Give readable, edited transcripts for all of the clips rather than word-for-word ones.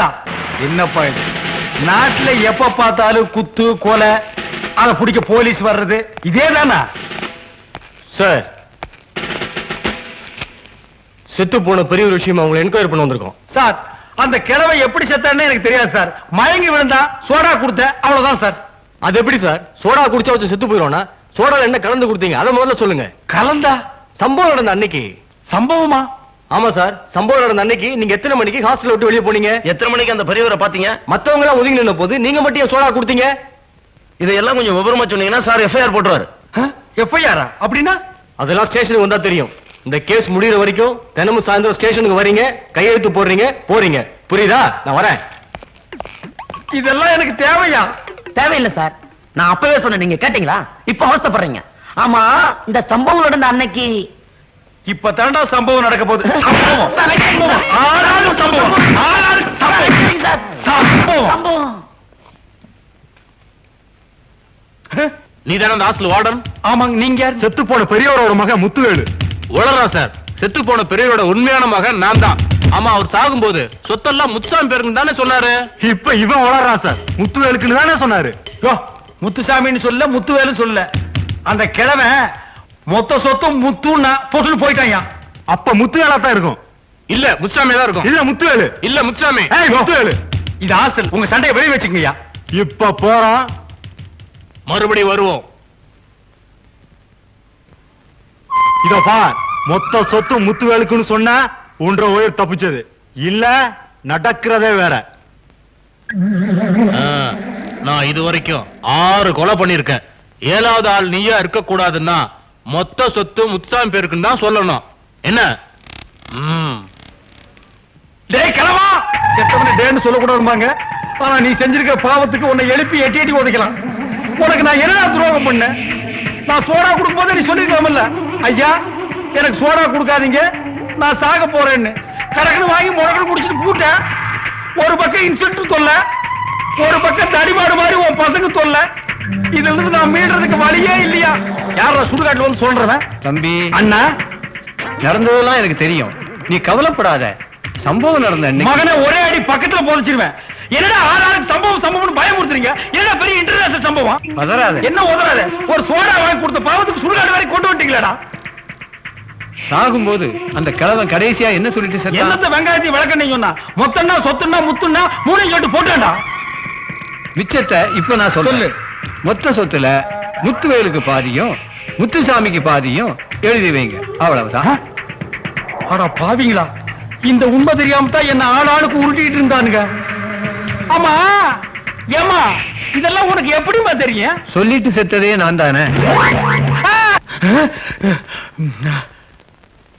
குத்தா? என்னப்பா இது? நாட்டுல எப்ப பார்த்தாலும் குத்து கொலை, அதை பிடிக்க போலீஸ் வர்றது இதேதானா சார்? செத்து போன பெரிய ஒரு விஷயம் அவங்களை என்கொயரி பண்ண வந்திருக்கோம் சார். அந்த கிழவை எப்படி செத்தான்னு எனக்கு தெரியாது சார். மயங்கி விழுந்தா சோடா கொடுத்த, அவ்வளவுதான் சார். அது எப்படி சார்? சோடா குடிச்சா வச்சு செத்து போயிடுவானா? சோடால என்ன கலந்து கொடுத்தீங்க அதை முதல்ல சொல்லுங்க. கலந்தா? சம்பவம் நடந்த அன்னைக்கு. சம்பவமா? ஆமா சார், சம்பவம் நடந்த அன்னைக்கு நீங்க எத்தனை மணிக்கு ஹாஸ்டல் விட்டு வெளியே போனீங்க? எத்தனை மணிக்கு அந்த பெரியவரை பாத்தீங்க? மத்தவங்க எல்லாம் ஒதுங்கி நின்ன போது நீங்க மட்டும் ஏன் சோடா கொடுத்தீங்க? இதெல்லாம் கொஞ்சம் விவரமா சொன்னீங்கன்னா சார் எஃப்ஐஆர் போட்டுருவாரு. எஃப்ஐஆரா? அப்படின்னா அதெல்லாம் ஸ்டேஷனுக்கு வந்தா தெரியும். இந்த கேஸ் முடியற வரைக்கும் தினமும் சாயந்தரம் ஸ்டேஷனுக்கு வரீங்க, கையெழுத்து போடுறீங்க, போறீங்க. புரியுதா? நான் வரேன். இதெல்லாம் எனக்கு தேவையா? தேவையில்லை சார். நான் அப்பவே சொன்னேன், நீங்க கேட்டீங்களா? இப்ப அவஸ்தைப்படுறீங்க. ஆமா, இந்த சம்பவம் நடந்த அன்னைக்கு இப்ப தாண்டா சம்பவம் நடக்க போகுது. நீ தானே அந்த ஹாஸ்டல் வார்டன்? ஆமாங்க. நீங்க செத்து போன பெரியவரோட மகன் முத்துவேலு. உளறா சார்? செத்து போன பெரியவரோட உண்மையான மகன் நான் தான். ஆமா, அவர் சாகும்போது சொத்தெல்லாம் முத்துசாமி பேருக்கு தானே சொன்னாரு. இப்ப இவன் வளர்றான் சார். முத்துவேலுக்குன்னு தானே சொன்னாரு. முத்துசாமின்னு சொல்ல, முத்துவேலு சொல்ல. அந்த கிழவன் மொத்த சொத்தும் முத்துன்னா பொருள் போயிட்டான். அப்ப முத்துவேலா தான் இருக்கும். இல்ல, முத்துசாமி தான் இருக்கும். இல்ல முத்துவேலு. இல்ல முத்துசாமி. முத்துவேலு. இது ஹாஸ்டல். உங்க சண்டையை வெளியே வச்சுக்கங்கய்யா. இப்ப போறோம், மறுபடியும் வருவோம். இதோ பார், மொத்த சொத்து முத்துவேலுக்குன்னு சொன்னா ஒன்றரை உயிர் தப்பிச்சது. இல்ல நடக்கிறதே வேற. நான் இது வரைக்கும் 6 கொலை பண்ணிருக்கேன். 7வது ஆள் நீயா இருக்க கூடாதுன்னா மொத்த சொத்து முத்துசாமி பேருக்குன்னு தான் சொல்லணும். என்ன? டேய் கிழவா, கெட்டவனை டேன்னு சொல்லக்கூடாதும்பாங்க. ஆனா நீ செஞ்சிருக்கிற பாவத்துக்கு உன்னை எழுப்பி எட்டி எட்டி உதைக்கலாம். உனக்கு நான் என்ன துரோகம் பண்ணேன்? நான் சோடா கொடுக்கும் போது நீ சொல்லிருக்கலாம்ல, ஐயா எனக்கு சோடா கொடுக்காதீங்க, நான் சாக போறேன்னு. கடக்குன்னு வாங்கி முடக்கணும் குடிச்சிட்டு பூட்டேன். ஒரு பக்கம் இன்ஸ்பெக்டர் தொல்ல, ஒரு பக்கம் தடிமாடு மாதிரி உன் பசங்க தொல்ல. இதுல இருந்து நான் மீள்றதுக்கு வழியே இல்லையா? யாரா சுடுகாட்டுல வந்து சொல்றவன்? தம்பி, அண்ணா, நடந்ததெல்லாம் எனக்கு தெரியும், நீ கவலைப்படாத. சம்பவம் நடந்த மகனை ஒரே அடி பக்கத்துல போதிச்சிருவேன். என்னடா ஆளாளுக்கு சம்பவம் சம்பவம் பயமுறுத்துறீங்க? என்ன பெரிய இன்டர்நேஷனல் சம்பவம்? உதறாத. என்ன உதறாத? ஒரு சோடா வாங்கி கொடுத்த பாவத்துக்கு சுடுகாடு வரை கொண்டு வந்துட்டீங்களா? சாகும்போது அந்த கிழவன் கடைசியா என்ன சொல்லிட்டு என்னத்த வெங்காயத்தை வளர்க்கணும் சொன்னா? மொத்தம்னா சொத்துன்னா முத்துன்னா மூணையும் சொல்லிட்டு போட்டாண்டா. மிச்சத்தை இப்ப நான் சொல்லு. மொத்த சொத்துல முத்துவேலுக்கு பாதியும் முத்துசாமிக்கு பாதியும் எழுதி வைங்க, அவ்வளவுதான். ஆனா பாவீங்களா, இந்த உண்மை தெரியாம தான் என்ன ஆளாளுக்கு உருட்டிட்டு இருந்தானுங்க. ஆமா ஏமா, இதெல்லாம் உனக்கு எப்படிமா தெரியும்? சொல்லிட்டு செத்ததே நான் தானே.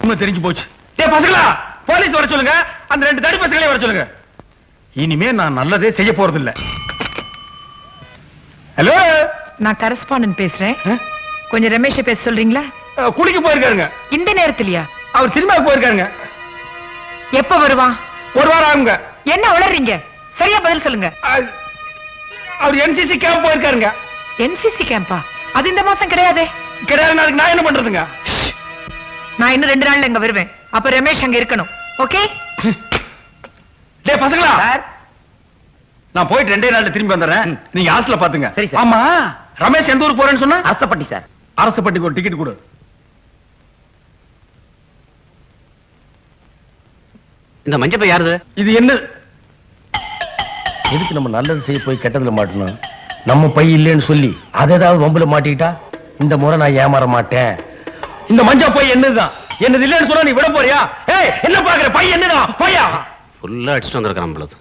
உண்மை தெரிஞ்சு போச்சு. டேய் பசங்களா, போலீஸ் வர சொல்லுங்க. அந்த 2 தடி பசங்களையும் வர சொல்லுங்க. இனிமே நான் நல்லதே செய்ய போறது இல்ல. ஹலோ, நான் கரஸ்பாண்டன்ட் பேசுறேன். கொஞ்சம் ரமேஷை பேச சொல்றீங்களா? குளிக்க போயிருக்காருங்க. இந்த நேரத்திலயா? அவர் சினிமாவுக்கு போயிருக்காருங்க. எப்ப வருவான்? 1 வாரம் ஆகுங்க. என்ன உளறீங்க? சரியா பதில் சொல்லுங்க. அவர் என்சிசி கேம்ப் போயிருக்காருங்க. என்சிசி கேம்பா? அது இந்த மாசம் கிடையாதே. கிடையாது. நாளைக்கு நான் என்ன பண்றதுங்க? நான் இன்னும் 2 நாள்ல இங்க வருவேன். அப்ப ரமேஷ் அங்க இருக்கணும். ஓகே? டேய் பசங்களா, நான் போயிட்டு 2 நாள்ல திரும்பி வந்துடுறேன். நீங்க ஹாஸ்டல்ல பாத்துங்க. சரி சார். ஆமா, ரமேஷ் எந்த ஊருக்கு போறேன்னு சொன்னா? அரசப்பட்டி சார். அரசப்பட்டிக்கு ஒரு டிக்கெட் கொடு. இந்த மஞ்சப்பை யாருது? இது என்ன? எதுக்கு நம்ம நல்லது செய்ய போய் கெட்டதுல மாட்டணும்? நம்ம பை இல்லைன்னு சொல்லி அதை ஏதாவது வம்புல மாட்டிக்கிட்டா இந்த முறை நான் ஏமாற மாட்டேன். இந்த மஞ்சா பை என்னதுதான்? என்னது இல்லைன்னு சொன்னா நீ விட போறியா? ஏய், என்ன பாக்குற? பை என்னதான்? பையா ஃபுல்லா அடிச்சுட்டு வந்திருக்கான் பொழுது.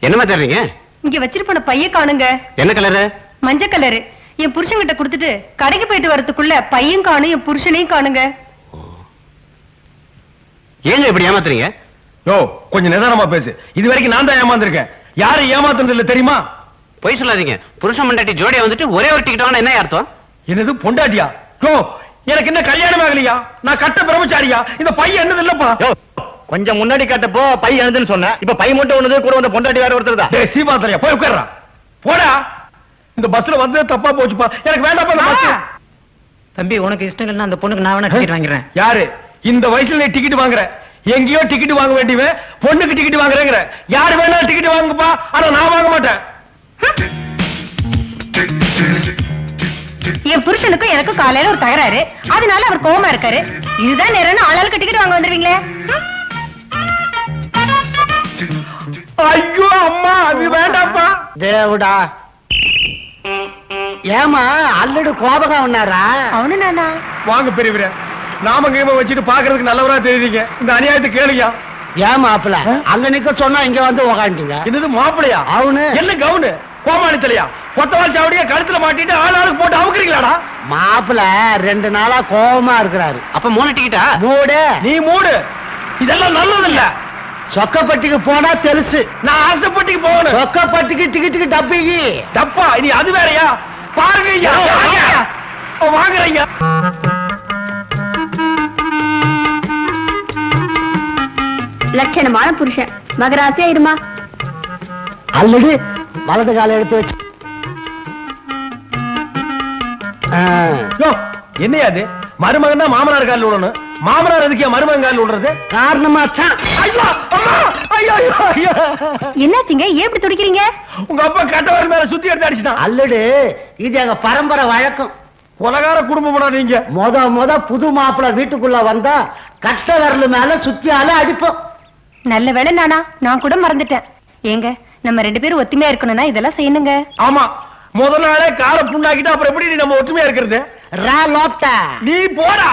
என்னமா தேடுறீங்க? இங்க வச்சிட்டு போன பைய காணுங்க. என்ன கலரு? மஞ்சள் கலரு. என் புருஷன் கிட்ட கொடுத்துட்டு கடைக்கு போயிட்டு வரதுக்குள்ள பையன் காணும், என் புருஷனையும் காணுங்க. ஏங்க இப்படி ஏமாத்துறீங்க? யோ, கொஞ்சம் நிதானமா பேசு. இது வரைக்கும் நான் தான் ஏமாந்துருக்கேன். யாரும் ஏமாத்துறது இல்ல தெரியுமா? பொய் சொல்லாதீங்க. புருஷன் மண்டாட்டி ஜோடியா வந்துட்டு ஒரே ஒரு டிக்கெட் வாங்கினா என்ன அர்த்தம்? என்னது பொண்டாட்டியா? யோ, எனக்கு என்ன கல்யாணம் ஆகலையா? நான் கட்ட பிரம்மச்சாரியா? இந்த பை என்னது இல்லப்பா. கொஞ்சம் முன்னாடி கட்டப்போ பை எழுதுன்னு சொன்ன, இப்ப பை மட்டும் ஒண்ணுது, கூட வந்த பொண்டாட்டி வேற ஒருத்தர் தான். டேய் சீமாத்தரையா, போய் உட்கார்றா. போடா. இந்த பஸ்ல வந்தது தப்பா போச்சுப்பா. எனக்கு வேண்டாப்பா இந்த பஸ். தம்பி, உனக்கு இஷ்டம் இல்லைன்னா அந்த பொண்ணுக்கு நான் வேணா டிக்கெட் வாங்கிடுறேன். யாரு இந்த வயசுல நீ டிக்கெட் வாங்குற? எங்கேயோ டிக்கெட் வாங்க வேண்டியவன் பொண்ணுக்கு டிக்கெட் வாங்குறேங்கிற. யாரு வேணாலும் டிக்கெட் வாங்குப்பா, ஆனா நான் வாங்க மாட்டேன். என் புருஷனுக்கும் எனக்கும் காலையில ஒரு தகராறு, அதனால அவர் கோவமா இருக்காரு. இதுதான் நேரம் ஆளாளுக்கு டிக்கெட் வாங்க வந்துருவீங்களே. ஐயோ அம்மா, அது வேண்டாப்பா. தேவடா, ஏமா அல்லடு கோபகம் உன்னாரா? அவனு நானா? வாங்க பெரியவரே, நாம கேம வச்சுட்டு பாக்குறதுக்கு நல்லவரா தெரியுறீங்க. இந்த அநியாயத்தை கேளுயா. ஏன் மாப்பிள அங்க நிக்க சொன்னா இங்க வந்து உக்காண்டிங்க? என்னது மாப்பிளையா? அவனு என்ன கவுனு கோமாளி தலையா? கொத்தவால் சாவடியா கழுத்துல மாட்டிட்டு ஆளாளுக்கு போட்டு அவுக்குறீங்களாடா? மாப்பிள 2 நாளா கோபமா இருக்கிறாரு. அப்ப 3 டிக்கெட்டா? மூடு. நீ மூடு. இதெல்லாம் நல்லது இல்ல. சொக்கப்பட்டிக்கு போனா தெலுசு. நான் ஆசைப்பட்டிக்கு போகணும். சொக்கப்பட்டிக்கு டிக்கெட்டுக்கு டப்பிக்கு டப்பா, இனி அது வேறயா? பாருங்க ஐயா, வாங்குறீங்க. லட்சணமான புருஷன், மகராசியா இருமா. அல்லடு வலது கால எடுத்து வச்சு. என்னையா அது? மருமகன் தான் மாமனார் காலில் விடணும். மாமனார் எதுக்கு மருமகன் காலில் விடுறது? காரணமா தான். ஐயோ அம்மா, ஐயோ ஐயோ ஐயோ. என்னாச்சுங்க, ஏன் இப்படி துடிக்கிறீங்க? உங்க அப்பா கட்டவர் மேல சுத்தி எடுத்து அடிச்சுட்டான். அல்லடு இது எங்க பரம்பரை வழக்கம். கொலகார குடும்பம்டா நீங்க. முத புது மாப்பிள வீட்டுக்குள்ள வந்தா கட்ட விரல் மேல சுத்தியால அடிப்போம். நல்ல வேளை நானா, நான் கூட மறந்துட்டேன். ஏங்க, நம்ம 2 பேரும் ஒத்துமையா இருக்கணும்னா இதெல்லாம் செய்யணுங்க. ஆமா, முதல் நாளே காரை புண்ணாக்கிட்டு அப்புறம் எப்படி நீ நம்ம ஒற்றுமையா இருக்கிறது? நீ போடா.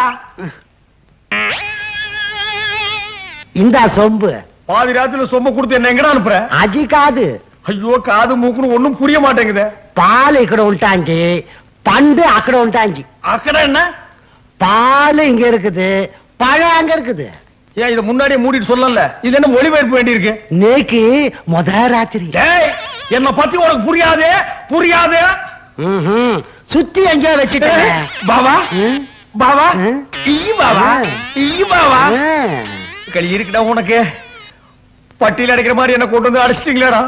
இந்த சொம்பு பாதி ராத்திரில சொம்ப கொடுத்து என்ன எங்கடா அனுப்புற? அஜி காது. ஐயோ, காது மூக்குன்னு ஒண்ணும் புரிய மாட்டேங்குது. పాలు ఇక్కడ ఉంటాంజி, பண்டு அக்கட ఉంటాంజி. அக்கட என்ன? பால் இங்க இருக்குது, பழம் அங்க இருக்குது. ஏன் இத முன்னாடியே மூடிட்டு சொல்லல? இது என்ன மொழிபெயர்ப்பு வேண்டி இருக்கு? நேக்கு முத ராத்திரி. என்ன பத்தி உனக்கு புரியாது புரியாது. சுத்தி எங்கேயோ வச்சுட்டேன். பாவா பாவா, ஈ பாவா, ஈ பாவா. களி இருக்குடா உனக்கு. பட்டியல் அடைக்கிற மாதிரி என்ன கொண்டு வந்து அடிச்சிட்டீங்களேடா.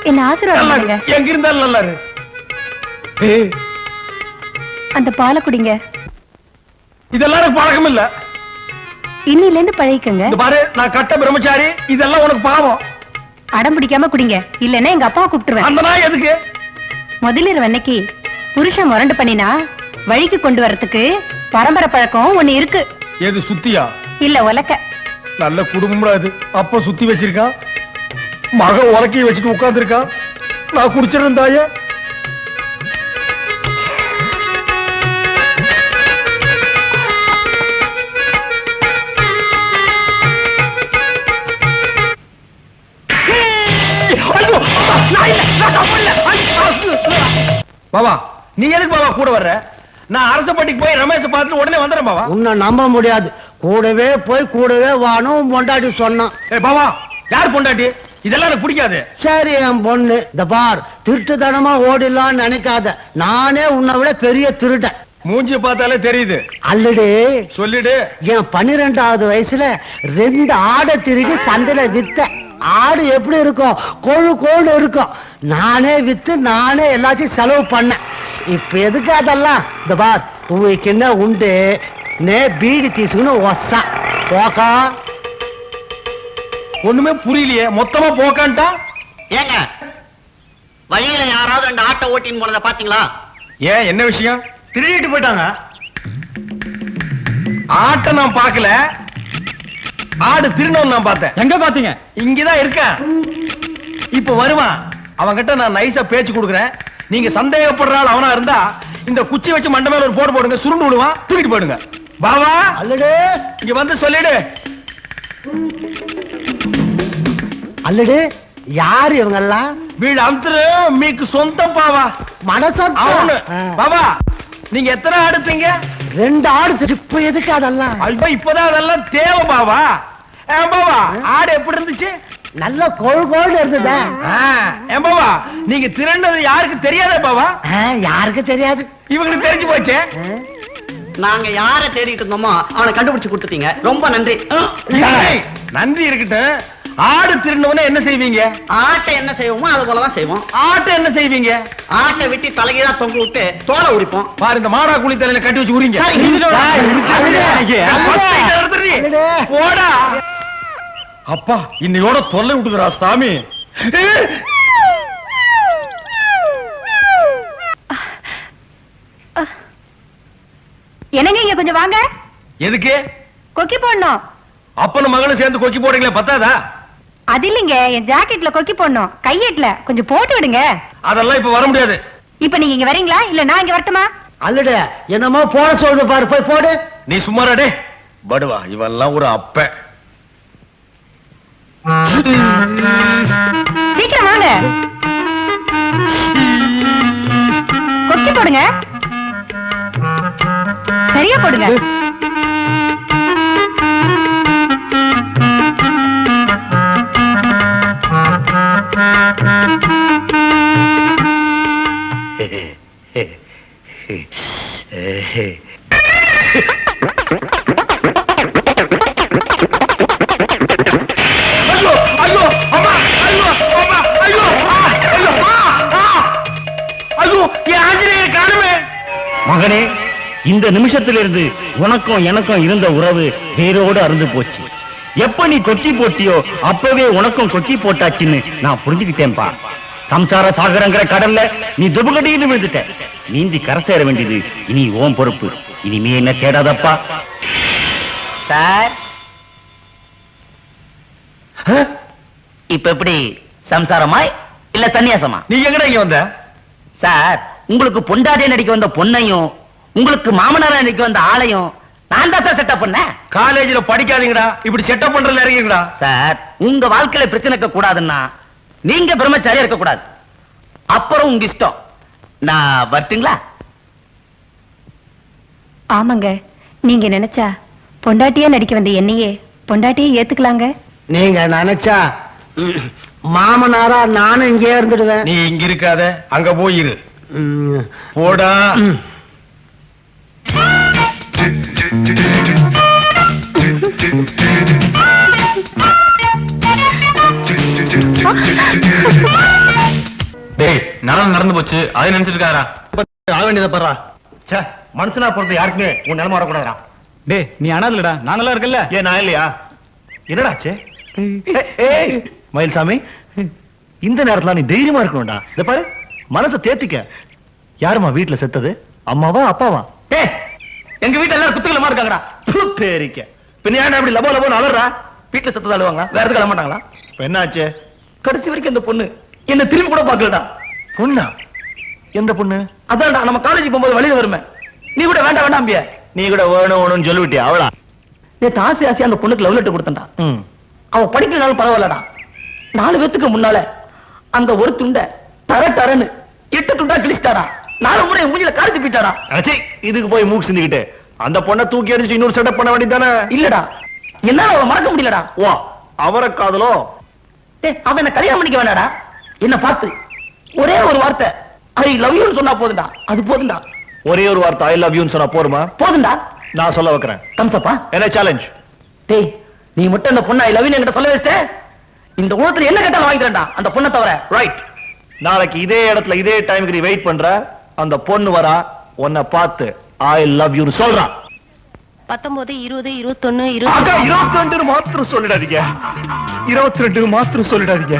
என்ன ஆசீர்வாதம். எங்க இருந்தாலும் நல்லா இரு. அந்த பாலை குடிங்க. இதெல்லாம் எனக்கு பழக்கம் இல்ல. இன்னில இருந்து பழகிக்கங்க. பாரு, நான் கட்ட பிரம்மச்சாரி. இதெல்லாம் உனக்கு பாவம். அடம் பிடிக்காம குடிங்க, இல்லன்னா எங்க அப்பாவை கூப்பிட்டுருவேன். அந்த நாய் எதுக்கு? முதலிரவு அன்னைக்கு புருஷன் முரண்டு பண்ணினா வழிக்கு கொண்டு வரதுக்கு பரம்பரை பழக்கம் ஒண்ணு இருக்கு. எது, சுத்தியா? இல்ல உலக்க. நல்ல குடும்பம்டா இது. அப்ப சுத்தி வச்சிருக்கா, மக உலக்கையை வச்சுட்டு உட்கார்ந்து இருக்கா. நான் குடிச்சிருந்தேன் தாயே. பாபா, நீ எதுக்கு பாபா கூட வர்ற? நான் அரசப்பட்டிக்கு போய் ரமேஷ் பார்த்துட்டு உடனே வந்துடுறேன் பாபா. உன்னை நம்ப முடியாது. கூடவே போய் கூடவே வானும் பொண்டாட்டி சொன்னான். பாபா, யார் பொண்டாட்டி? இதெல்லாம் எனக்கு பிடிக்காது. சரி என் பொண்ணு, இந்த பார், திருட்டுத்தனமா ஓடிடலான்னு நினைக்காத. நானே உன்னை விட பெரிய திருடன். மூஞ்சி பார்த்தாலே தெரியுது. அல்லடி சொல்லிடு. என் 12வது வயசுல 2 ஆடை திருடி சந்தையில வித்த. ஆடு எப்படி இருக்கும்? கொழு கோடு இருக்கும். நானே வித்து நானே எல்லாத்தையும் செலவு பண்ணேன். இப்ப எதுக்கு அதெல்லாம்? இந்த பார், உங்களுக்கு என்ன உண்டு? நே பீடி தீசுன்னு ஒசா போக்கா. ஒண்ணுமே புரியலையே. மொத்தமா போக்கான்ட்டா. ஏங்க, வழியில யாராவது 2 ஆட்டை ஓட்டின்னு போனதை பாத்தீங்களா? ஏன், என்ன விஷயம்? திருடிட்டு போயிட்டாங்க. ஆட்டை நான் பார்க்கல, ஆடு திருநவன் நான் பார்த்தேன். எங்க பாத்தீங்க? இங்கதான் இருக்கேன். இப்ப வருவான். அவன்கிட்ட நான் நைஸா பேச்சு கொடுக்குறேன். நீங்க சந்தேகப்படுற ஆள் அவனா இருந்தா இந்த குச்சி வச்சு மண்டை மேல ஒரு போடு போடுங்க, சுருண்டு விடுவான், தூக்கிட்டு போயிடுங்க. பாவா, அல்லடு இங்க வந்து சொல்லிடு. அல்லடு யாரு இவங்க எல்லாம்? வீடு அமுத்துரு மீக்கு சொந்தம் பாவா. மனசொத்த அவனு. பாவா, நீங்க எத்தனை ஆடுத்தீங்க? 2 ஆடு. இப்ப எதுக்கு அதெல்லாம்? ஐயோ, இப்பதான் அதெல்லாம் தேவை பாவா. பாவா, ஆடு எப்படி இருந்துச்சு? நல்ல கொழு கோடு இருந்ததா? பாவா, நீங்க திரண்டது யாருக்கு தெரியாதே பாவா? யாருக்கு தெரியாது. இவங்களுக்கு தெரிஞ்சு போச்சு. நாங்க யாரை தேடிட்டு இருந்தோமோ அவனை கண்டுபிடிச்சு கொடுத்துட்டீங்க. ரொம்ப நன்றி. நன்றி இருக்கட்டும். ஆடு திருடனவனே என்ன செய்வீங்க? ஆட்டை என்ன செய்வோமோ அது போலதான் செய்வோம். ஆட்டை என்ன செய்வீங்க? ஆட்டை வெட்டி தலைகீழா தொங்க விட்டு தோலை உரிப்போம். பாரு, இந்த மாடா குழி தலையில கட்டி வச்சு உரிங்க. போடா. அப்பா, இன்னையோட தொல்லை விட்டுதுரா சாமி. என்னங்க இங்க கொஞ்சம் வாங்க. எதுக்கு? கொக்கி போடணும். அப்பனும் மகளும் சேர்ந்து கொக்கி போடுறீங்களே, பத்தாதா? அது இல்லைங்க, என் ஜாக்கெட்ல கொக்கி போடணும், கையெட்ல கொஞ்சம் போட்டு விடுங்க. அதெல்லாம் இப்ப வர முடியாது. இப்ப நீங்க இங்க வரீங்களா இல்ல நான் இங்க வரட்டுமா? அல்லடே, என்னமோ போட சொல்லுது பாரு, போய் போடு. நீ சும்மாடே. படுவா, இவெல்லாம் ஒரு அப்ப. சீக்கிரம் வாங்க, கொக்கி போடுங்க, சரியா போடுங்க. மகனே, இந்த நிமிஷத்திலிருந்து உனக்கும் எனக்கும் இருந்த உறவு வேரோடு அருந்து போச்சு. எப்ப நீ கொக்கி போட்டியோ அப்பவே உனக்கும் கொக்கி போட்டாச்சுன்னு நான் புரிஞ்சுக்கிட்டேன்பா. சம்சார சாகரங்கிற கடல்ல நீ துபகடின்னு விழுந்துட்ட. நீந்தி கரை சேர வேண்டியது இனி ஓம் பொறுப்பு. இனிமே என்ன தேடாதப்பா. சார், இப்ப எப்படி, சம்சாரமாய் இல்ல சன்னியாசமா? நீ எங்கடா இங்க வந்த? சார், உங்களுக்கு பொண்டாட்டிய நடிக்க வந்த பொண்ணையும் உங்களுக்கு மாமனாரா நடிக்க வந்த ஆளையும் நான் தான் சார் செட்டப் பண்ணேன். காலேஜ்ல படிக்காதீங்கடா, இப்படி செட்டப் பண்றதுல இறங்கிங்கடா. சார், உங்க வாழ்க்கையில பிரச்சனை இருக்க கூடாதுன்னா நீங்க பிரம்மச்சாரியா இருக்க கூடாது. அப்புறம் உங்க இஷ்டம். நான் வரட்டுங்களா? ஆமாங்க, நீங்க நினைச்சா பொண்டாட்டியா நடிக்க வந்த என்னையே பொண்டாட்டியே ஏத்துக்கலாங்க. நீங்க நினைச்சா மாமனாரா நானும் இங்கே இருந்துடுவேன். நீ இங்க இருக்காத, அங்க போயிரு. போடா. டேய், நானும் நடந்து போச்சு, அதை நினைச்சிட்டு இருக்காரா? ஆக வேண்டியதை பண்றா. மனுஷனா பொறுத்த யாருக்குமே உன் நிலைமை வரக்கூடாதா? டேய், நீ அனாதலடா, நான் நல்லா இருக்கல. ஏன் நான் இல்லையா? என்னடாச்சு? மயில்சாமி, இந்த நேரத்துல நீ தைரியமா இருக்கணும்டா. இத பாரு, மனசை தேத்திக்க. யாருமா வீட்டுல செத்தது? அம்மாவா அப்பாவா? எங்க வீட்டுல எல்லாரும் குத்துக்கலமா இருக்காங்கடா. பேரிக்க பின்ன ஏன்டா இப்படி லபோ லபோன்னு அலறா? வீட்டுல செத்தது அழுவாங்களா? வேற எதுக்கு அழ மாட்டாங்களா? இப்ப என்னாச்சு? கடைசி வரைக்கும் அந்த பொண்ணு என்ன திரும்பி கூட பாக்கலடா. பொண்ணா? எந்த பொண்ணு? அதான்டா, நம்ம காலேஜ் போகும்போது வழியில வருமே. நீ கூட வேண்டாம் வேண்டாம்பிய. நீ கூட வேணும் வேணும்னு சொல்லிவிட்டியா? அவளா? நேத்து ஆசை ஆசையா அந்த பொண்ணுக்கு லவ் லெட்டர் கொடுத்தா. அவ படிக்கலனாலும் பரவாயில்லடா. 4 பேத்துக்கு முன்னால அந்த ஒரு துண்ட தர தரன்னு 8 துண்டா கிழிச்சிட்டாரா. 4 முறை மூஞ்சில காரி போயிட்டாரா. இதுக்கு போய் மூக்கு சிந்திக்கிட்டு அந்த பொண்ணை தூக்கி அடிச்சு இன்னொரு செட்டப் பண்ண வேண்டியதானே? இல்லடா, என்னால அவளை மறக்க முடியலடா. வா, அவரை காதலோ? அவன் என்ன கல்யாணம் பண்ணிக்க வேண்டாடா. என்ன பார்த்து ஒரே ஒரு வார்த்தை ஐ லவ் யூ சொன்னா போதுண்டா. அது போதுண்டா. ஒரே ஒரு வார்த்தை ஐ லவ் யூன்னு சொன்னா போருமா? போதுண்டா. நான் சொல்ல வைக்கிறேன். தம்சப்பா. என்ன சேலஞ்ச்? டேய், நீ மட்டும் அந்த பொண்ணை ஐ லவ் யூ என்கிட்ட சொல்ல வச்சிட்டே, இந்த உலகத்துல என்ன கேட்டாலும் வாங்கிக்கிறேன்டா, அந்த பொண்ணை தவிர. ரைட். நாளைக்கு இதே இடத்துல இதே டைமுக்கு நீ வெயிட் பண்ற. அந்த பொண்ணு வரா, உன்னை பார்த்து ஐ லவ் யூ சொல்றா. 19, 20, 21, 22 மாத்திரம் சொல்லிடாதீங்க. 22 மாத்திரம் சொல்லிடாதீங்க.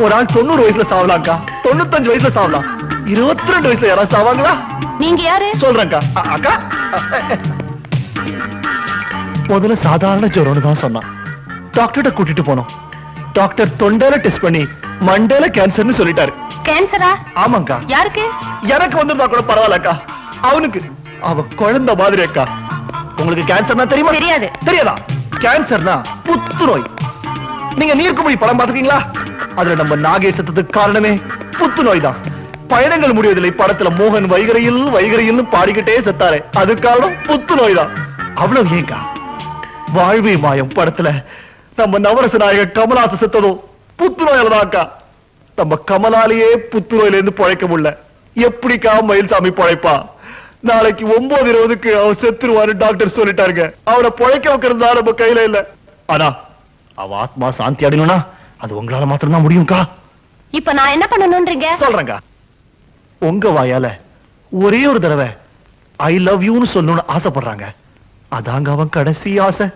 ஒரு ஆள் 90 வயசுல சாவலாம்க்கா, 95 வயசுல சாவலாம். 22 வயசுல யாராவது சாவாங்களா? நீங்க யாரு? சொல்றேன்க்கா. அக்கா, முதல்ல சாதாரண ஜுரம்னு தான் சொன்னான். டாக்டர்கிட்ட கூட்டிட்டு போனோம். டாக்டர் தொண்டையில டெஸ்ட் பண்ணி மண்டையில கேன்சர்னு சொல்லிட்டாரு. கேன்சரா? ஆமாங்கா. யாருக்கு? எனக்கு வந்திருந்தா கூட பரவாயில்லக்கா, அவனுக்கு அவ குழந்தை மாதிரி அக்கா. உங்களுக்கு கேன்சர்னா தெரியுமா? தெரியாது. தெரியாதா? கேன்சர்னா புத்துநோய். நீங்க நீர்க்குமிழி படம் பாத்துக்கீங்களா? அதுல நம்ம நாகேசத்துக்கு காரணமே புத்துநோய் தான். பயணங்கள் முடிவதில்லை படத்துல மோகன் வைகரையில் வைகரையில் பாடிக்கிட்டே செத்தாரே, அது காரணம் புத்துநோய் தான். அவ்வளவு ஏங்கா வாழ்வே மாயம் படத்துல நம்ம நவரச நாயகர் கமலாச செத்ததும் புத்துநோயால தான் அக்கா. நம்ம கமலாலேயே புத்துநோயில இருந்து பழைக்க முடியல. எப்படிக்கா மயில்சாமி பழைப்பா? நாளைக்கு 9:20க்கு அவன் செத்துருவாரு டாக்டர் சொல்லிட்டாருங்க. அவனை பழைக்க வைக்கிறது தான் நம்ம கையில இல்ல. ஆனா அவ ஆத்மா சாந்தி அடையணும்னா அது உங்களால மாத்திரம் தான் முடியும்க்கா. இப்ப நான் என்ன பண்ணணும்ன்றீங்க? சொல்றேங்க. உங்க வாயால ஒரே ஒரு தடவை ஐ லவ் யூன்னு சொல்லணும்னு ஆசைப்படுறாங்க. அதாங்க அவன் கடைசி ஆசை.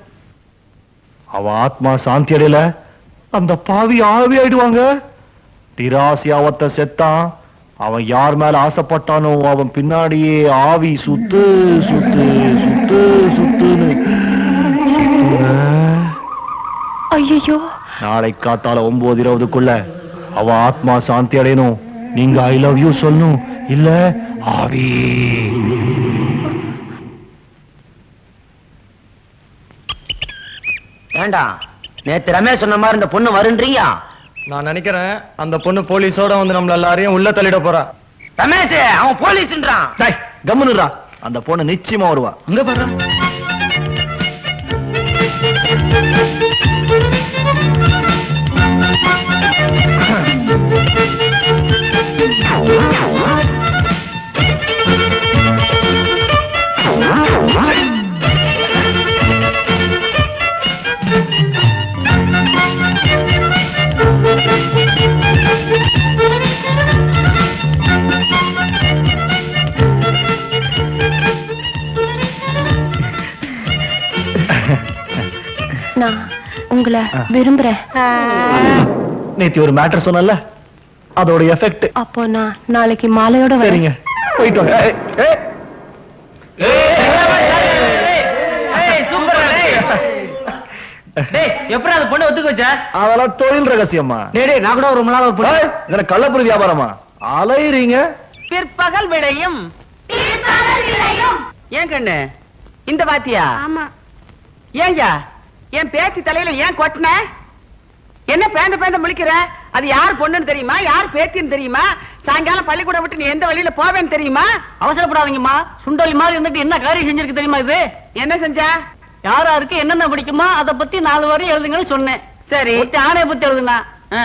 அவ ஆத்மா சாந்தி அடையல அந்த பாவி ஆவி ஆயிடுவாங்க. நிராசியாவத்த செத்தான். அவன் யார் மேல ஆசைப்பட்டானோ அவன் பின்னாடியே ஆவி சுத்து சுத்து சுத்து சுத்துன்னு. ஐயோ, நாளை காத்தால 9:20க்குள்ள அவ ஆத்மா சாந்தி அடையணும். நீங்க ஐ லவ் யூ சொல்லணும். இல்ல ஆவி. வேண்டாம், நேத்து ரமேஷ் சொன்ன மாதிரி இந்த பொண்ணு வருன்றீங்க. நான் நினைக்கிறேன் அந்த பொண்ணு போலீஸோட வந்து நம்மள எல்லாரையும் உள்ள தள்ளிட போறா. ரமேஷ் அவன் போலீஸ்ன்றான். கம்முனுடா, அந்த பொண்ணு நிச்சயமா வருவா. அங்க பாரு. நான் உங்களை விரும்புறேன். நேத்தி ஒரு மேட்டர் சொன்னல, அதோட எஃபெக்ட். அப்போ நான் நாளைக்கு மாலையோட சரிங்க, போயிட்டு வாங்க. எப்படி அந்த பொண்ணு ஒத்துக்க வச்ச? அதெல்லாம் தொழில் ரகசியமா. நான் கூட ரொம்ப நாள் இதெல்லாம் கள்ளப்பொருள் வியாபாரமா அலையறீங்க? பிற்பகல் விளையும். ஏன் கண்ணு இந்த பாத்தியா? ஆமா. ஏன்யா என் பேத்தி தலையில ஏன் கொட்டின? என்ன பேந்த பேந்த முழிக்கிற? அது யார் பொண்ணுன்னு தெரியுமா? யார் பேத்தின்னு தெரியுமா? சாயங்காலம் பள்ளிக்கூடம் விட்டு நீ எந்த வழியில போவேன்னு தெரியுமா? அவசரப்படாதீங்கம்மா. சுண்டலி மாதிரி இருந்துட்டு என்ன காரியம் செஞ்சிருக்கு தெரியுமா? இது என்ன செஞ்ச? யாராருக்கு என்னென்ன பிடிக்குமா அதை பத்தி 4 வரையும் எழுதுங்கன்னு சொன்னேன். சரி, ஆணைய பத்தி எழுதுனா,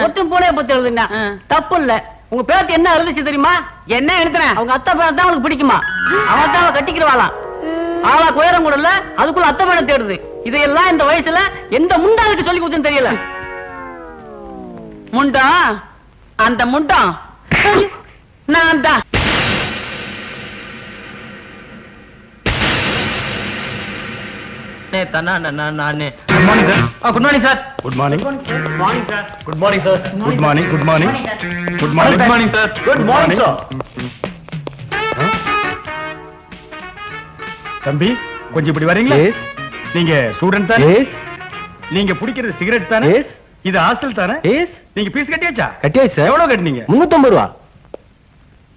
ஒட்டும் பூனைய பத்தி எழுதுனா தப்பு இல்ல. உங்க பேத்தி என்ன எழுதுச்சு தெரியுமா? என்ன எழுதுறேன்? அவங்க அத்தை பேரை தான் அவளுக்கு பிடிக்குமா? அவன் தான் அவளை கட்டிக்கிறவாளாம். ஆளா குயரம் கூட இல்ல, அதுக்குள்ள அத்தை பேரை தேடுது. இதையெல்லாம் இந்த வயசுல எந்த முண்டாளுக்கு சொல்லி கொடுத்துன்னு தெரியல. முண்டா, அந்த முண்டா நான் தான். Good morning sir. Good morning sir. Good morning. Good morning sir. Good morning sir. Good morning. Good morning. Good morning. Good morning sir. Good morning sir. தம்பி கொஞ்சம் இப்படி வரீங்களா? நீங்க ஸ்டூடண்ட் தானே? நீங்க பிடிக்கிறது சிகரெட் தானே? இது ஹாஸ்டல் தானே? நீங்க ஃபீஸ் கட்டியாச்சா? கட்டியாச்சு சார். எவ்வளவு கட்டினீங்க? 350 ரூபா.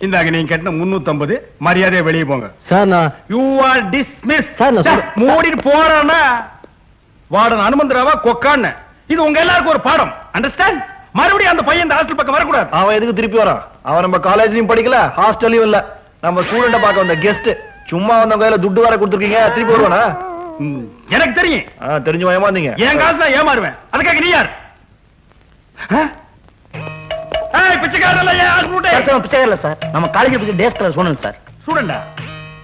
இந்தாங்க நீங்க கட்டின 350. மரியாதையா வெளியே போங்க சார். நான் யூ ஆர் டிஸ்மிஸ். சார், நான் மூடிட்டு போறானா வார்டன் அனுமந்தராவா கொக்கான்னு. இது உங்க எல்லாருக்கும் ஒரு பாடம். அண்டர்ஸ்டாண்ட்? மறுபடியும் அந்த பையன் இந்த ஹாஸ்டல் பக்கம் வரக்கூடாது. அவன் எதுக்கு திருப்பி வரான்? அவன் நம்ம காலேஜ்லயும் படிக்கல, ஹாஸ்டல்லயும் இல்ல. நம்ம ஸ்டூடெண்ட பார்க்க வந்த கெஸ்ட். சும்மா வந்த கையில துட்டு வர கொடுத்துருக்கீங்க, திருப்பி வருவானா? எனக்கு தெரியும். தெரிஞ்சு ஏமாந்தீங்க. என் காசு தான் ஏமாறுவேன். அதுக்காக நீ யார்? பிச்சைக்காரல சார். நம்ம காலேஜ் பத்தி டேஸ் கலர் சொன்னேன் சார். ஸ்டூடெண்டா?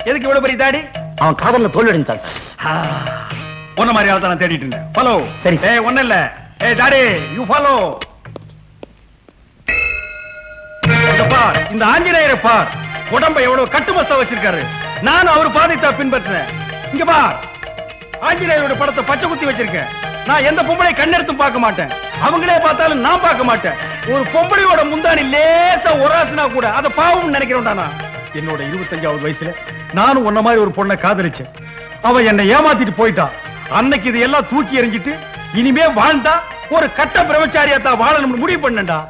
எதுக்கு இவ்வளவு பெரிய தாடி? அவன் காதல்ல தோல்வி அடைஞ்சான் சார். ஒன்ன மாதிரி ஆள் தான் நான் தேடிட்டு இருந்தேன். ஃபாலோ. சரி சார். ஒண்ணு இல்ல. தாடி யூ ஃபாலோ. பார், இந்த ஆஞ்சநேயரை பார். உடம்ப எவ்வளவு கட்டுமஸ்தா வச்சிருக்காரு. நானும் அவர் பாதைத்தா பின்பற்றேன். இங்க பார், ஆஞ்சநேயரோட படத்தை பச்சை குத்தி வச்சிருக்கேன். நான் எந்த பொம்பளை கண்ணெடுத்தும் பார்க்க மாட்டேன். அவங்களே பார்த்தாலும் நான் பார்க்க மாட்டேன். ஒரு பொம்பளையோட முந்தானி லேசா ஒராசுனா கூட அதை பாவம்னு நினைக்கிறோம்டா. என்னோட 25வது வயசுல நானும் உன்ன மாதிரி ஒரு பொண்ணை காதலிச்சேன். அவ என்னை ஏமாத்திட்டு போயிட்டா. அன்னைக்கு இதையெல்லாம் தூக்கி எறிஞ்சிட்டு இனிமே வாழ்ந்தா ஒரு கட்ட பிரம்மச்சாரியாத்தா வாழணும்னு முடிவு பண்ணேன்டா.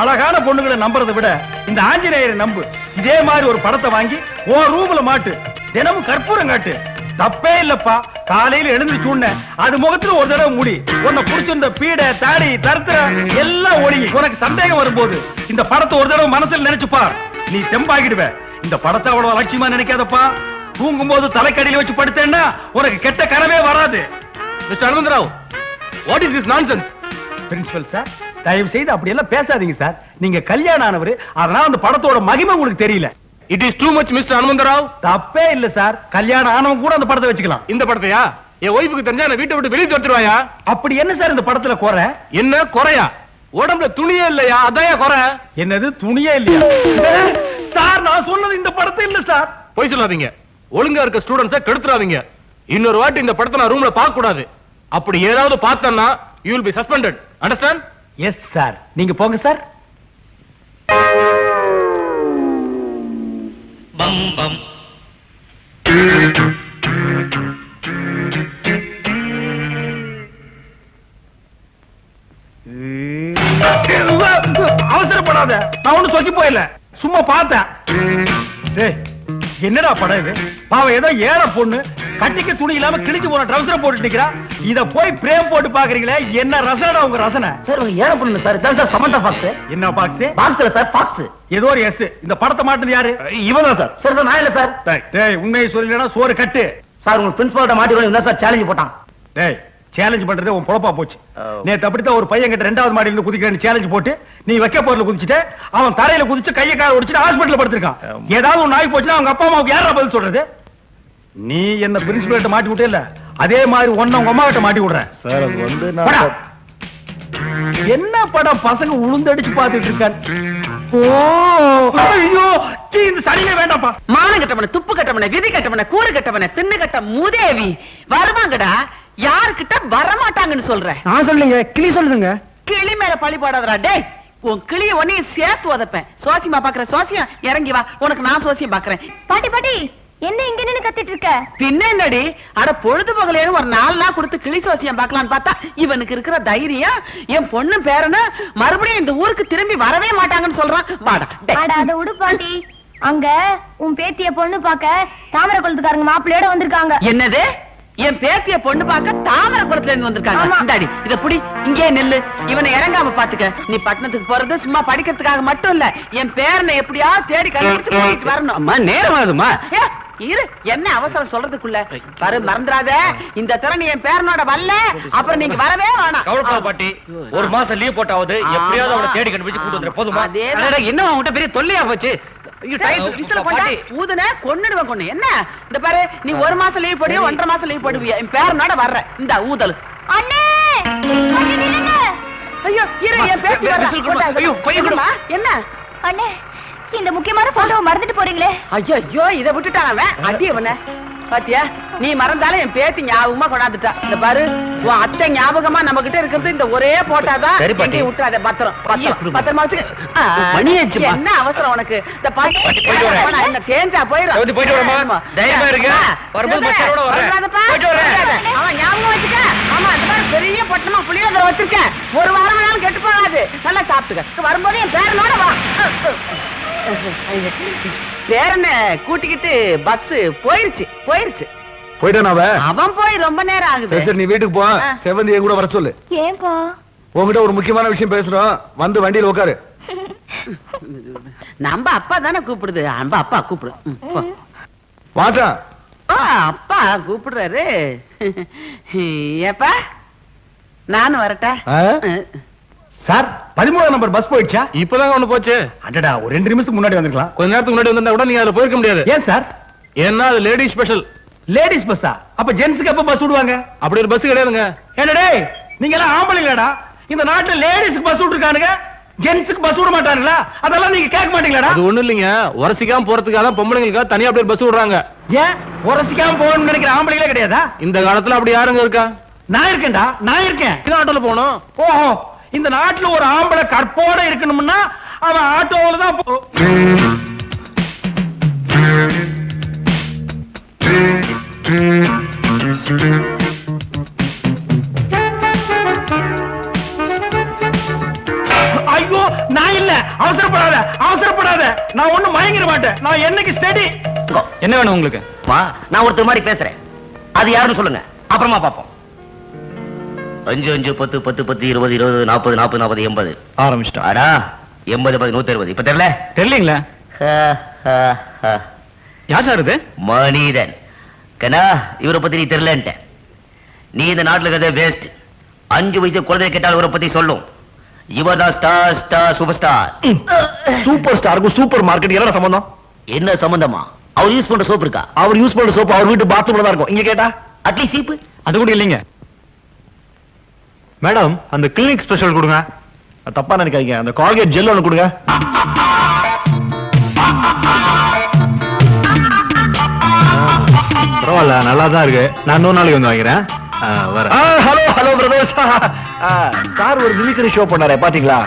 அழகான பொண்ணுகளை நம்புறதை விட இந்த ஆஞ்சநேயரை நம்பு. இதே மாதிரி ஒரு படத்தை வாங்கி உன் ரூம்ல மாட்டு. தினமும் கற்பூரம் காட்டு. தப்பே இல்லப்பா. காலையில எழுந்துச்சு உடனே அது முகத்துல ஒரு தடவை முடி. உன்னை புடிச்சிருந்த பீடை, தாடி, தருத்திர எல்லாம் ஒழுங்கி. உனக்கு சந்தேகம் வரும்போது இந்த படத்தை ஒரு தடவை மனசுல நினைச்சு பார். நீ தெம்பாகிடுவ. இந்த படத்தை அவ்வளவு லட்சியமா நினைக்காதப்பா. தூங்கும் போது தலைக்கடியில வச்சு படுத்தேன்னா உனக்கு கெட்ட கனவே வராது. Mister Anantharao, what is this nonsense? Principal sir, தயவு செய்து அப்படி எல்லாம் பேசாதீங்க சார். நீங்க கல்யாணம் ஆனவர், அதனால அந்த படத்தோட மகிமை உங்களுக்கு தெரியல. It is too much mister Anumantharao. தப்பே இல்ல சார். கல்யாணம் ஆனவங்க கூட அந்த படத்தை வச்சுக்கலாம். இந்த படத்தையா? என் ஒய்ஃபுக்கு தெரிஞ்சா என்ன வீட்டை விட்டு வெளியே துரத்துருவாயா? அப்படி என்ன சார் இந்த படத்துல குறை? என்ன குறையா? உடம்புல துணியே இல்லையா, அதான் குறை. என்னது துணியே இல்லையா? சார் நான் சொன்னது இந்த படத்தை இல்ல சார். போய் சொல்லாதீங்க. ஒழுங்கா இருக்க ஸ்டூடண்ட்ஸை கெடுத்துறாதீங்க. இன்னொரு வாட்டி இந்த படத்தை நான் ரூம்ல பார்க்க கூடாது. அப்படி ஏதாவது பார்த்தேன்னா you will be suspended. Understand? Yes sir. நீங்க போங்க சார். பம் பம் அவசரப்படாத. நான் ஒண்ணு சொக்கி போயில, சும்மா பார்த்தேன். டேய், என்னடா படம் இது? பாவம் ஏதோ ஏழை பொண்ணு கட்டிக்க துணி இல்லாம கிழிச்சு போன ட்ரவுசரை போட்டு நிக்கிறா. இத போய் பிரேம் போட்டு பாக்குறீங்களே, என்ன ரசனடா உங்க ரசனை? சார் உங்க ஏன் பண்ணல சார்? இதான் சார் சமந்தா பாக்ஸ். என்ன பாக்ஸ்? பாக்ஸ்ல சார் பாக்ஸ். ஏதோ ஒரு எஸ். இந்த படத்தை மாட்டுது யாரு? இவன் தான் சார். சார் சார் நான் இல்ல சார். டேய் உண்மையை சொல்லலனா சோறு கட்டு. சார் உங்க பிரின்சிபால்ட்ட மாட்டி என்ன சார் சேலஞ்ச் போட்டான்? டேய் சேலஞ்ச் பண்றதே உன் பொழப்பா போச்சு. நேத்து அப்படித்தான் ஒரு பையன் கிட்ட 2வது மாடியில இருந்து குதிக்கிறேன்னு சேலஞ்ச் போட்டு நீ வைக்க போறல குதிச்சிட்டு அவன் தரையில குதிச்சு கையை கால ஒடிச்சிட்டு ஹாஸ்பிடல்ல படுத்திருக்கான். ஏதாவது ஒரு நாய் போச்சுன்னா அவங்க அப்பா அம்மாவுக்கு யாரா பதில் சொல்றது? நீ என்ன பிரின்சிபல்ட்ட மாட்டி விட்டே இல்ல, அதே மாதிரி ஒண்ணு உங்க அம்மா கிட்ட மாட்டி விடுறேன். சார் அது வந்து என்ன படம் பசங்க உளுந்தடிச்சு பாத்துட்டு இருக்கான். ஓ ஐயோ இந்த சரியே வேண்டாப்பா. மான கட்டவன, துப்பு கட்டவன, விதி கட்டவன, கூறு கட்டவன, தின்னு கட்ட மூதேவி வருவாங்கடா. யாருக்கிட்ட வரமாட்டாங்கன்னு சொல்ற? நான் சொல்லுங்க, கிளி சொல்லுங்க. கிளி மேல பழி போடாதடா. டேய் உன் கிளிய ஒன்னையும் சேர்த்து உதப்பேன். சோசியமா பாக்குற சோசியம் இறங்கி வா, உனக்கு நான் சோசியம் பாக்குறேன். பாட்டி பாட்டி என்ன இங்க நின்னு கத்திட்டு இருக்க? பின்ன என்னடி, அட பொழுது போகலேன்னு ஒரு 4 நாள் கொடுத்து கிளி சோசியம் பார்க்கலான்னு பார்த்தா இவனுக்கு இருக்கிற தைரியம் என் பொண்ணு பேரனு மறுபடியும் இந்த ஊருக்கு திரும்பி வரவே மாட்டாங்கன்னு சொல்றான். வாடா அத விடு பாட்டி. அங்க உன் பேத்திய பொண்ணு பாக்க தாமரை குளத்துக்காரங்க மாப்பிள்ளையோட வந்திருக்காங்க. என்னது? என் பேத்திய பொண்ணு பார்க்க தாமரை குளத்துல இருந்து வந்திருக்காங்க. இந்தாடி இத புடி, இங்கே நெல்லு. இவனை இறங்காம பாத்துக்க. நீ பட்டணத்துக்கு போறது சும்மா படிக்கிறதுக்காக மட்டும் இல்ல, என் பேரனை எப்படியாவது தேடி கண்டுபிடிச்சு கூட்டிட்டு வரணும். அம்மா நேரம் ஆகுதுமா. இரு, என்ன அவசரம் சொல்றதுக்குள்ள பாரு, மறந்துடாத. இந்த திறன் என் பேரனோட வரல அப்புறம் நீங்க வரவே வேணாம். கவுளப்பா பாட்டி, ஒரு மாசம் லீவ் போட்டாவது எப்படியாவது அவனை தேடி கண்டுபிடிச்சு கூட்டு வந்துற போதுமா? என்ன உன்கிட்ட பெரிய தொல்லையா போச்சு? என்ன இந்த பாரு, நீ 1 மாசம் லீவ் போடுவியா 1.5 மாசம் லீவ் போடுவியா? என் பேரனோட வர்ற இந்த ஊதல். ஐயோ இரு, என் பேத்தி வர்றா. என்ன அண்ணே, இந்த முக்கியமான போட்டோவை மறந்துட்டு போறீங்களே? ஐயோ இத விட்டுட்டான் அவன். அடி அவன பாத்தியா? நீ மறந்தாலும் என் பேத்தி ஞாபகமா கொண்டாந்துட்டா. இந்த பாரு, உன் அத்தை ஞாபகமா நம்ம கிட்ட இருக்கிறது இந்த ஒரே போட்டாதான். விட்டுறாத, பத்திரமா வச்சுக்க. என்ன அவசரம் உனக்கு? இந்த பாட்டி என்ன தேஞ்சா போயிடும். அவன் ஞாபகம் வச்சுக்க. ஆமா, இந்த மாதிரி பெரிய பொட்டமா புளியோதரை வச்சிருக்க. ஒரு வாரம் வேணாலும் கெட்டு போகாது. நல்லா சாப்பிட்டுக்க. வரும்போது என் பேரனோட வா. பேரனை கூட்டிக்கிட்டு பஸ் போயிருச்சு. போயிட்டான் அவன் போய் ரொம்ப நேரம் ஆகுது. சரி நீ வீட்டுக்கு போ. செவந்தி என் கூட வர சொல்லு. ஏன்பா? உங்ககிட்ட ஒரு முக்கியமான விஷயம் பேசுறோம். வந்து வண்டியில உட்காரு. நம்ம அப்பா தானே கூப்பிடுது. நம்ம அப்பா கூப்பிடு. வாசா அப்பா கூப்பிடுறாரு. ஏப்பா நானும் வரட்டா? சார் 13 நம்பர் பஸ் போயிடுச்சா? இப்பதாங்க ஒண்ணு போச்சு. அடடா, ஒரு 2 நிமிஷத்துக்கு முன்னாடி வந்திருக்கலாம். கொஞ்ச நேரத்துக்கு முன்னாடி வந்தா கூட நீங்க அதுல போயிருக்க முடியாது. ஏன் சார்? ஏன்னா அது லேடி ஸ்பெஷல். லேடிஸ் பஸ்ஸா? அப்ப ஜென்ஸ்க்கு எப்ப பஸ் விடுவாங்க? அப்படி ஒரு பஸ் கிடையாதுங்க. என்னடே நீங்க எல்லாம் ஆம்பளைங்களாடா? இந்த நாட்டுல லேடிஸ்க்கு பஸ் விட்டுருக்கானுங்க, ஜென்ஸ்க்கு பஸ் விட மாட்டாங்களா? அதெல்லாம் நீங்க கேட்க மாட்டீங்களாடா? அது ஒண்ணு இல்லைங்க, உரசிக்காம போறதுக்காக தான் பொம்பளைங்களுக்காக தனியா அப்படியே பஸ் விடுறாங்க. ஏன் உரசிக்காம போகணும்னு நினைக்கிற ஆம்பளைங்களே கிடையாதா? இந்த காலத்துல அப்படி யாருங்க இருக்கா? நான் இருக்கேன்டா, நான் இருக்கேன். இந்த ஆட்டோல போகணும். ஓஹோ, இந்த நாட்டுல ஒரு ஆம்பளை கற்போட இருக்கணும்னா அவன் ஆட்டோல தான் ஐயோ நான் இல்ல. அவசரப்படாத. நான் ஒண்ணும் மயங்கிட மாட்டேன். நான் என்னைக்கு ஸ்டடி. என்ன வேணும் உங்களுக்கு? நான் ஒருத்தர் மாதிரி பேசுறேன், அது யாருன்னு சொல்லுங்க, அப்புறமா பாப்போம். 5 5 10 10 10 20 20 40 40 40 80 ஆரம்பிச்சிட்டா. அடா 80 10 120. இப்ப தெரியல? தெரியலீங்களா? யார் சார் இது? மனிதன் கண்ணா, இவரை பத்தி நீ தெரியலன்ட்ட. நீ இந்த நாட்டுல இருக்கிறத வேஸ்ட். 5 வயசு குழந்தை கேட்டால் இவரை பத்தி சொல்லும். இவர் தான் ஸ்டார் சூப்பர் ஸ்டார். சூப்பர் ஸ்டாருக்கும் சூப்பர் மார்க்கெட் என்ன சம்பந்தம்? என்ன சம்பந்தமா? அவர் யூஸ் பண்ற சோப் இருக்கா? அவர் யூஸ் பண்ற சோப் அவர் வீட்டு பாத்ரூம்ல தான் இருக்கும். இங்க கேட்டா அட்லீஸ்ட் சீப்பு அது கூட இல்லைங்க. மேடம் அந்த கிளினிக் ஸ்பெஷல் கொடுங்க. தப்பா நினைக்காதீங்க, அந்த கால்கேட் ஜெல் ஒன்று கொடுங்க. பரவாயில்ல, நல்லா தான் இருக்கு. நான் இன்னொரு நாளைக்கு வந்து வாங்கிறேன். Hello hello brothers. சார் ஒரு மிமிக்ரி ஷோ பண்ணாரே பாத்தீங்களா?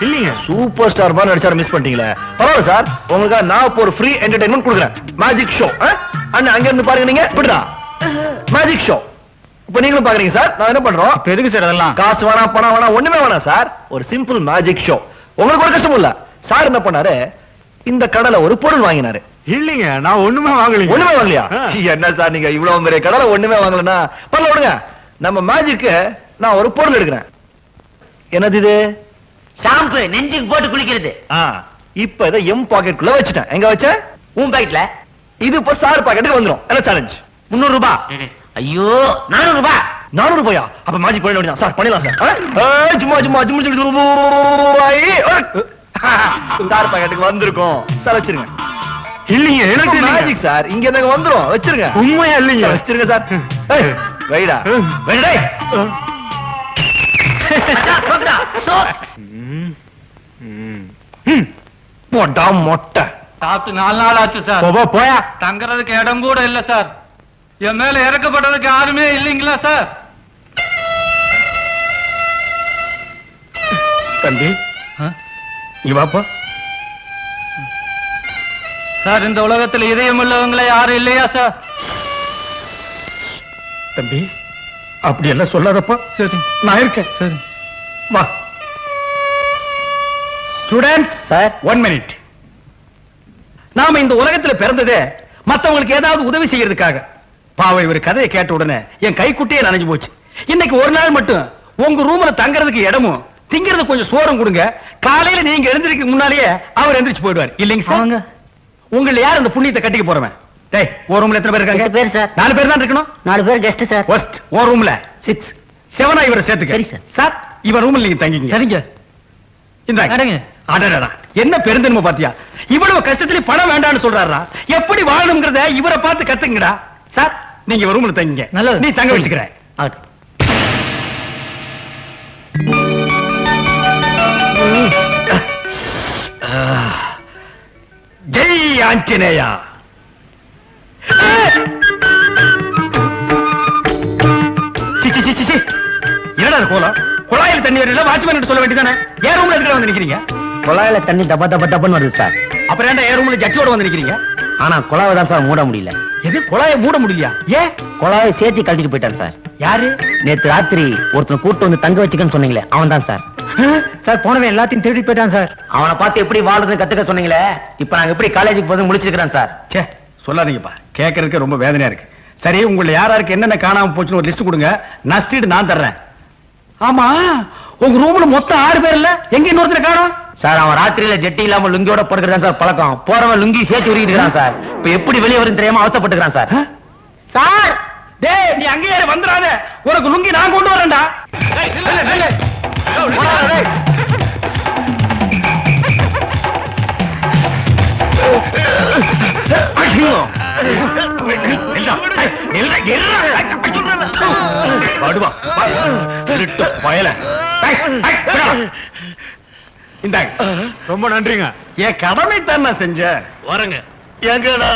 இல்லீங்க. சூப்பர் ஸ்டார் மாதிரி நடிச்சாரு, மிஸ் பண்ணிட்டீங்களே. பரவாயில்ல சார், உங்களுக்கு நான் இப்போ ஒரு ஃப்ரீ என்டர்டைன்மெண்ட் கொடுக்குறேன். Magic show. அண்ணா அங்க இருந்து பாருங்க, நீங்க விடுறா மேஜிக் ஷோ. இப்ப நீங்களும் பாக்குறீங்க சார். நான் என்ன பண்றோம்? எதுக்கு சார் அதெல்லாம்? காசு வேணாம், பணம் வேணாம், ஒண்ணுமே வேணாம் சார். ஒரு சிம்பிள் மேஜிக் ஷோ. உங்களுக்கு ஒரு கஷ்டம் இல்ல. சார் என்ன பண்ணாரு, இந்த கடையில ஒரு பொருள் வாங்கினாரு. இல்லீங்க, நான் ஒண்ணுமே வாங்கலீங்க. ஒண்ணுமே வாங்கலையா? என்ன சார் நீங்க இவ்வளவு பெரிய கடையில ஒண்ணுமே வாங்கலன்னா பரவாயில்ல விடுங்க. நம்ம மேஜிக்கு நான் ஒரு பொருள் எடுக்கிறேன். என்னது இது? ஷாம்பு நெஞ்சுக்கு போட்டு குளிக்கிறது. இப்ப இதை எம் பாக்கெட்டுக்குள்ள வச்சுட்டேன். எங்க வச்ச? உன் பாக்கெட்ல. இது இப்ப சார் பாக்கெட்டுக்கு வந்துரும். என்ன சேலஞ்ச்? 300 ரூபாய். ஐயோ 400 ரூபாய். 400 ரூபாயா? அப்ப மேஜிக் பண்ண வேண்டியதான் சார். பண்ணிடலாம் சார். சும்மா சும்மா சார் பாக்கெட்டுக்கு வந்திருக்கோம் சார். வச்சிருங்க. இல்லீங்க, எனக்கு மேஜிக் சார். இங்க என்னங்க வந்துரும். வச்சிருங்க. உண்மையா இல்லீங்க. வச்சிருங்க சார். வைடா வைடா. போட்டா மொட்டை. சாப்பிட்டு 4 நாள் ஆச்சு சார். போயா. தங்கறதுக்கு இடம் கூட இல்ல சார். என் மேல இறக்கப்பட்டதுக்கு யாருமே இல்லைங்களா சார்? தம்பி இங்க வாப்பா. சார் இந்த உலகத்துல இதயம் உள்ளவங்கள யாரும் இல்லையா சார்? தம்பி அப்படி எல்லாம் சொல்லாதப்பா. சரி, நான் இருக்கேன். சரி. வா. Students sir 1 minute. நாம இந்த உலகத்துல பிறந்ததே மத்தவங்களுக்கு ஏதாவது உதவி செய்யறதுக்காக. பாவை ஒரு கதையை கேட்ட உடனே என் கைக்குட்டியே நனைஞ்சு போச்சு. இன்னைக்கு ஒரு நாள் மட்டும் உங்க ரூம்ல தங்கறதுக்கு இடமும் திங்கிறது கொஞ்சம் சோறும் கொடுங்க. காலையில நீங்க எழுந்திருக்க முன்னாலேயே அவர் எந்திரிச்சு போயிடுவார். இல்லைங்க சார்? உங்களை யார் இந்த புண்ணியத்தை கட்டிக்க போறவன்? டேய், ஒரு ரூம்ல எத்தனை பேர் இருக்காங்க? 8 பேர் சார். 4 பேர் தான் இருக்கணும். 4 பேர் கெஸ்ட் சார். ஃபர்ஸ்ட் ஒரு ரூம்ல 6. 7 இவரை சேர்த்துக்க. சரி சார். சார் இவர் ரூம்ல நீங்க தங்கிங்க. சரிங்க. இந்தாங்க. அடடடா, என்ன பெருந்தன்மை பாத்தியா? இவ்வளவு கஷ்டத்துல பணம் வேண்டாம்னு சொல்றாரா? எப்படி வாழணும்ங்கறத இவரை பார்த்து கத்துங்கடா. சார் நீங்க இவர் ரூம்ல தங்கிங்க. நல்லது. நீ தங்க வச்சுக்கிற. ஜெய் ஆஞ்சநேயா. என்னடா கோலம்? குழாயில் தண்ணி வரல, வாட்ச்மேன் சொல்ல வேண்டியதானே? ஏன் ரூம்ல எதுக்கு வந்து நிக்கிறீங்க? குழாயில தண்ணி டப்பா டப்பா டப்பன்னு வருது சார். அப்புறம் ஏன்டா ஏன் ரூம்ல ஜட்டியோட வந்து நிக்கிறீங்க? ஆனா குழாவை தான் சார் மூட முடியல. எது குழாயை மூட முடியலையா? ஏன்? குழாவை சேர்த்து கழட்டிட்டு போயிட்டான் சார். யாரு? நேத்து ராத்திரி ஒருத்தனை கூட்டு வந்து தங்க வச்சுக்கன்னு சொன்னீங்களே, அவன் தான் சார். சார் போனவன் எல்லாத்தையும் திருடி போயிட்டான் சார். அவனை பார்த்து எப்படி வாழ்றதுன்னு கத்துக்க சொன்னீங்களே, இப்ப நாங்க எப்படி காலேஜுக்கு போது முடிச்சிருக்கிறேன் சார். சே சொல்லாதீங்கப்பா, கேட்கறதுக்கு ரொம்ப வேதனையா இருக்கு. சரி, உங்களை யாராருக்கு என்னென்ன காணாம போச்சுன்னு ஒரு லிஸ்ட் கொடுங்க. நஷ்டீடு நான் தர்றேன். ஆமா, உங்க ரூம்ல மொத்தம் 6 பேர் இல்ல, எங்க இன்னொருத்தர காணோம்? சார் அவன் ராத்திரியில ஜெட்டி இல்லாம லுங்கியோட படுக்கிறான் சார் பழக்கம். போறவன் லுங்கி சேர்த்து உருகிட்டு சார். இப்ப எப்படி வெளியே வரும் தெரியாம அவசப்பட்டுக்கிறான் சார். சார் டேய், நீ அங்கேயே வந்துடாத. உனக்கு லுங்கி நான் கொண்டு வரேன்டா. ரொம்ப நன்றிங்க. என் கடமை தான் நான் செஞ்சேன். வரங்க. எங்கடா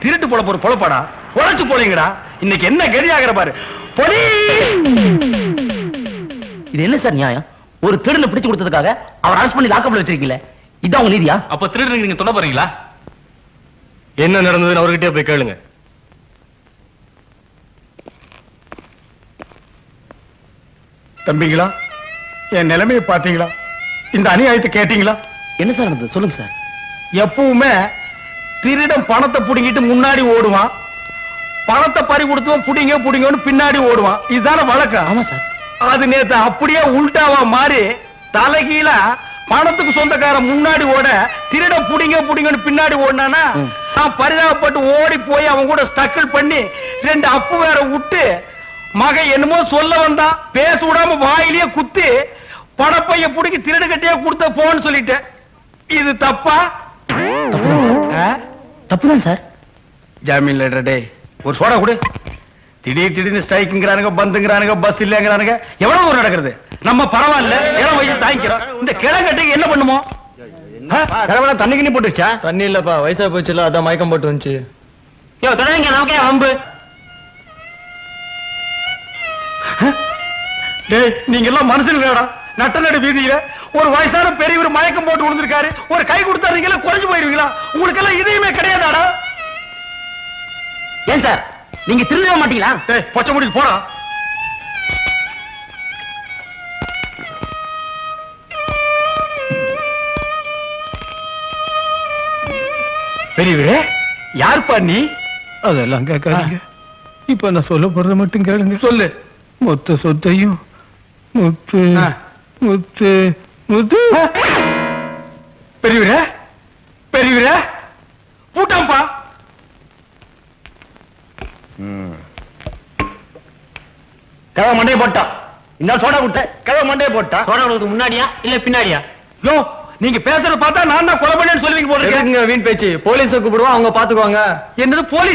திருட்டு போல போற பொழப்பாடா? உழைச்சு போலீங்கடா. இன்னைக்கு என்ன கதி ஆகிற பாரு. பொடி. இது என்ன சார் நியாயம்? ஒரு திருடனை பிடிச்சு கொடுத்ததுக்காக அவர் அரெஸ்ட் பண்ணி லாக்கப்ல வச்சிருக்கீங்களே, இதான் உங்க நீதியா? அப்ப திருடுறீங்க, நீங்க சொல்ல போறீங்களா? என்ன நடந்ததுன்னு அவர்கிட்டயே போய் கேளுங்க. தம்பிங்களா, என் நிலைமையை பாத்தீங்களா? இந்த அநியாயத்தை கேட்டீங்களா? என்ன சார் நடந்தது சொல்லுங்க சார். எப்பவுமே திருடன் பணத்தை புடிங்கிட்டு முன்னாடி ஓடுவான், பணத்தை பறி கொடுத்தவன் புடிங்க புடிங்கன்னு பின்னாடி ஓடுவான். இதுதானே வழக்கம். ஆமா சார். அது நேத்து அப்படியே உல்டாவா மாறி தலைகீழ பணத்துக்கு சொந்தக்காரன் முன்னாடி ஓட, திருட புடிங்க புடிங்கன்னு பின்னாடி ஓடினானா, நான் பரிதாபப்பட்டு ஓடி போய் அவன் கூட ஸ்டக்கிள் பண்ணி 2 அப்பு வேற விட்டு, மகன் என்னமோ சொல்ல வந்தான், பேச விடாம வாயிலேயே குத்தி பணப்பைய புடிக்கி திருடு கட்டியே கொடுத்த போன்னு சொல்லிட்டேன். இது தப்பா? தப்புதான் சார். ஜாமீன் லெட்டர். டே ஒரு சோடா கொடு. திடீர்னு ஸ்ட்ரைக்குங்கிறானுங்க, பந்துங்கிறானுங்க, பஸ் இல்லங்கிறானுங்க. எவ்வளவு தூரம் நடக்கிறது? நம்ம பரவாயில்ல, இளம் வயசு தாங்கிக்கிறோம். இந்த கிழங்கட்டைக்கு என்ன பண்ணுமோ? தண்ணி கிண்ணி போட்டுச்சா? தண்ணி இல்லப்பா, வயசா போச்சுல, அதான் மயக்கம் போட்டு வந்துச்சு. நமக்கே வம்பு. நீங்க எல்லாம் மனுஷனுங்களா? நட்ட நடு வீதியில ஒரு வயசான பெரியவர் மயக்கம் போட்டு விழுந்திருக்காரு. ஒரு கை கொடுத்தாருங்களா, குறைஞ்சு போயிருவீங்களா? உங்களுக்கு எல்லாம் இதையுமே கிடையாதாடா? ஏன் சார் நீங்க திரும்ப மாட்டீங்களா? பொச்ச முடிக்கு போடா. பெரியவரே, யாருப்பா நீ? அதெல்லாம் கேட்காதீங்க. இப்ப நான் சொல்ல போறத மட்டும் கேளுங்க. சொல்லு. மொத்த சொத்தையும் முத்து முத்து முத்து. பெரியவரே, பெரியவரே, பூட்டாம்பா. கிழவன் மண்டையை போட்டான். இந்த சோடா கொடுத்த கிழவன் மண்டையை போட்டான். சோடா கொடுக்க முன்னாடியா இல்ல பின்னாடியா? யோ, நீங்க பேசுறத பார்த்தா நான் தான் கொலை பண்ணேன்னு சொல்லுவீங்க போல இருக்கு. வீண் பேச்சு. போலீஸை கூப்பிடுவோம், அவங்க பாத்துக்குவாங்க. என்னது போலீஸ்?